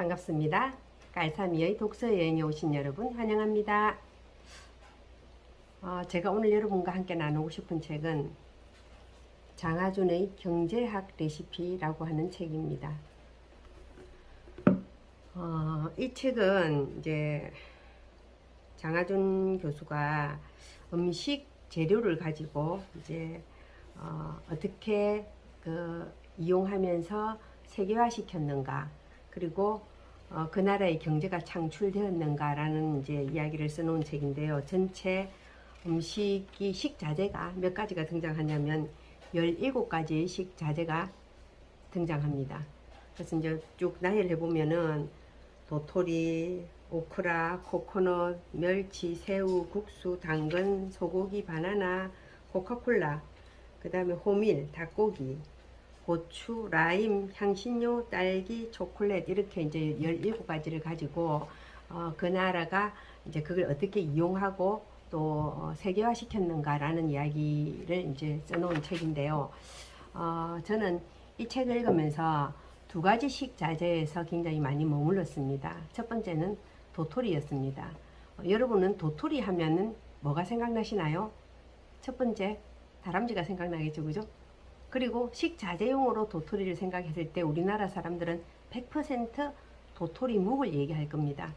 반갑습니다. 깔삼이의 독서여행에 오신 여러분 환영합니다. 제가 오늘 여러분과 함께 나누고 싶은 책은 장하준의 경제학 레시피라고 하는 책입니다. 이 책은 이제 장하준 교수가 음식 재료를 가지고 이제 어떻게 이용하면서 세계화 시켰는가, 그리고 그 나라의 경제가 창출되었는가라는 이제 이야기를 써놓은 책인데요. 전체 음식이 식자재가 몇 가지가 등장하냐면 17가지의 식자재가 등장합니다. 그래서 이제 쭉 나열해 보면은 도토리, 오크라, 코코넛, 멸치, 새우, 국수, 당근, 소고기, 바나나, 코카콜라, 그 다음에 호밀, 닭고기, 고추, 라임, 향신료, 딸기, 초콜릿, 이렇게 이제 17가지를 가지고 그 나라가 이제 그걸 어떻게 이용하고 또 세계화 시켰는가라는 이야기를 이제 써놓은 책인데요. 저는 이 책을 읽으면서 두 가지 식자재에서 굉장히 많이 머물렀습니다. 첫 번째는 도토리였습니다. 여러분은 도토리 하면은 뭐가 생각나시나요? 첫 번째, 다람쥐가 생각나겠죠, 그죠? 그리고 식자재용으로 도토리를 생각했을 때 우리나라 사람들은 100% 도토리 묵을 얘기할 겁니다.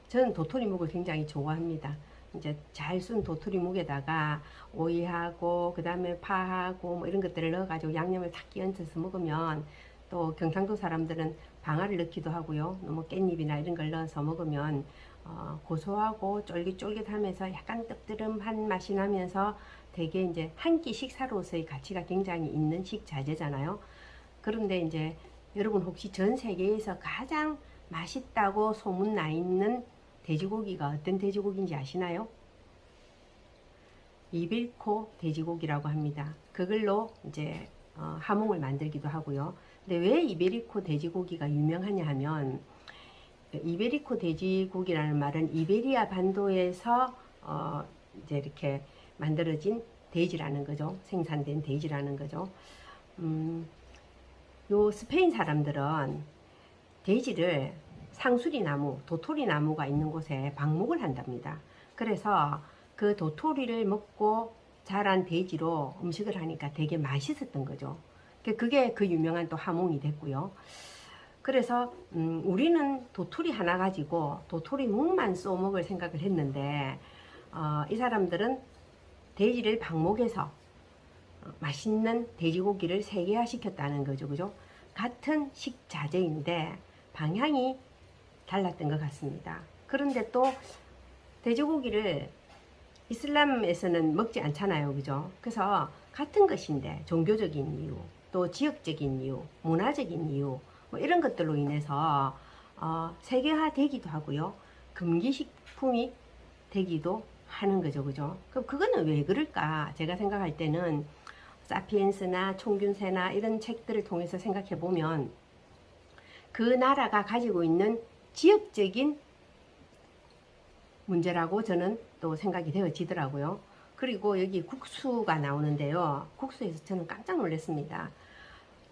저는 도토리 묵을 굉장히 좋아합니다. 이제 잘 쓴 도토리 묵에다가 오이하고 그 다음에 파하고 뭐 이런 것들을 넣어가지고 양념을 탁 끼얹어서 먹으면, 또 경상도 사람들은 방아를 넣기도 하고요. 뭐 깻잎이나 이런 걸 넣어서 먹으면 고소하고 쫄깃쫄깃하면서 약간 뜨뜻한 맛이 나면서 되게 이제 한 끼 식사로서의 가치가 굉장히 있는 식자재잖아요. 그런데 이제 여러분 혹시 전 세계에서 가장 맛있다고 소문나 있는 돼지고기가 어떤 돼지고기인지 아시나요? 이베리코 돼지고기라고 합니다. 그걸로 이제 하몽을 만들기도 하고요. 근데 왜 이베리코 돼지고기가 유명하냐 하면, 이베리코 돼지고기라는 말은 이베리아 반도에서 이제 이렇게 만들어진 돼지라는 거죠. 생산된 돼지라는 거죠. 요 스페인 사람들은 돼지를 상수리 나무, 도토리 나무가 있는 곳에 방목을 한답니다. 그래서 그 도토리를 먹고 자란 돼지로 음식을 하니까 되게 맛있었던 거죠. 그게 그 유명한 또 하몽이 됐고요. 그래서 우리는 도토리 하나 가지고 도토리 묵만 써먹을 생각을 했는데, 이 사람들은 돼지를 방목해서 맛있는 돼지고기를 세계화 시켰다는 거죠. 그죠? 같은 식자재인데 방향이 달랐던 것 같습니다. 그런데 또 돼지고기를 이슬람에서는 먹지 않잖아요. 그죠? 그래서 같은 것인데 종교적인 이유, 또 지역적인 이유, 문화적인 이유, 뭐 이런 것들로 인해서 세계화 되기도 하고요. 금기식품이 되기도 하는 거죠. 그죠? 그럼 그거는 왜 그럴까? 제가 생각할 때는 사피엔스나 총균세나 이런 책들을 통해서 생각해 보면 그 나라가 가지고 있는 지역적인 문제라고 저는 또 생각이 되어지더라고요. 그리고 여기 국수가 나오는데요. 국수에서 저는 깜짝 놀랐습니다.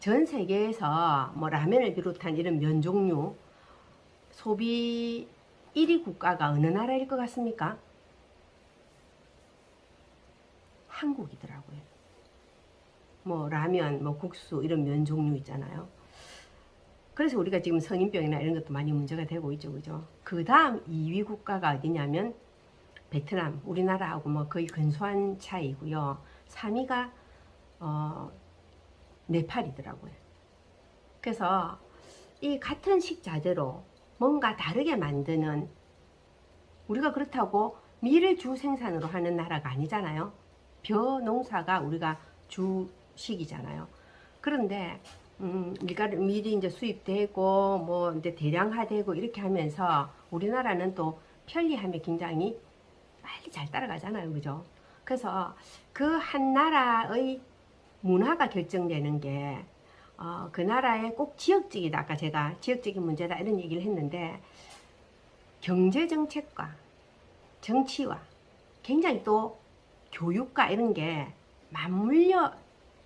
전 세계에서 뭐 라면을 비롯한 이런 면 종류 소비 1위 국가가 어느 나라일 것 같습니까? 한국이더라고요. 뭐 라면, 뭐 국수 이런 면 종류 있잖아요. 그래서 우리가 지금 성인병이나 이런 것도 많이 문제가 되고 있죠, 그죠? 그 다음 2위 국가가 어디냐면 베트남, 우리나라하고 뭐 거의 근소한 차이고요. 3위가 네팔이더라고요. 그래서 이 같은 식자재로 뭔가 다르게 만드는, 우리가 그렇다고 밀을 주 생산으로 하는 나라가 아니잖아요. 벼 농사가 우리가 주식이잖아요. 그런데 밀이 이제 수입되고 뭐 이제 대량화되고 이렇게 하면서 우리나라는 또 편리함에 굉장히 빨리 잘 따라가잖아요. 그죠? 그래서 그 한 나라의 문화가 결정되는 게 그 나라의 꼭 지역적이다. 아까 제가 지역적인 문제다 이런 얘기를 했는데, 경제정책과 정치와 굉장히 또 교육과 이런 게 맞물려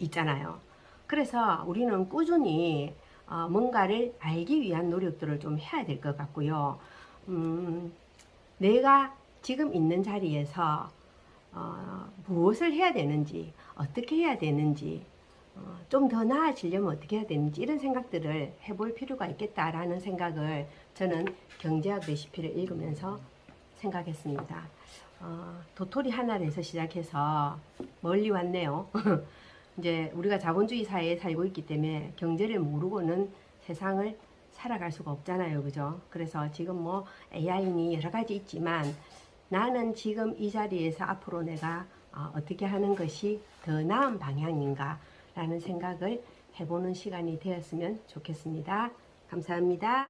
있잖아요. 그래서 우리는 꾸준히 뭔가를 알기 위한 노력들을 좀 해야 될 것 같고요. 내가 지금 있는 자리에서 무엇을 해야 되는지, 어떻게 해야 되는지, 좀 더 나아지려면 어떻게 해야 되는지 이런 생각들을 해볼 필요가 있겠다라는 생각을 저는 경제학 레시피를 읽으면서 생각했습니다. 도토리 하나에서 시작해서 멀리 왔네요. 이제 우리가 자본주의 사회에 살고 있기 때문에 경제를 모르고는 세상을 살아갈 수가 없잖아요. 그죠? 그래서 지금 뭐 AI니 여러 가지 있지만 나는 지금 이 자리에서 앞으로 내가 어떻게 하는 것이 더 나은 방향인가 라는 생각을 해보는 시간이 되었으면 좋겠습니다. 감사합니다.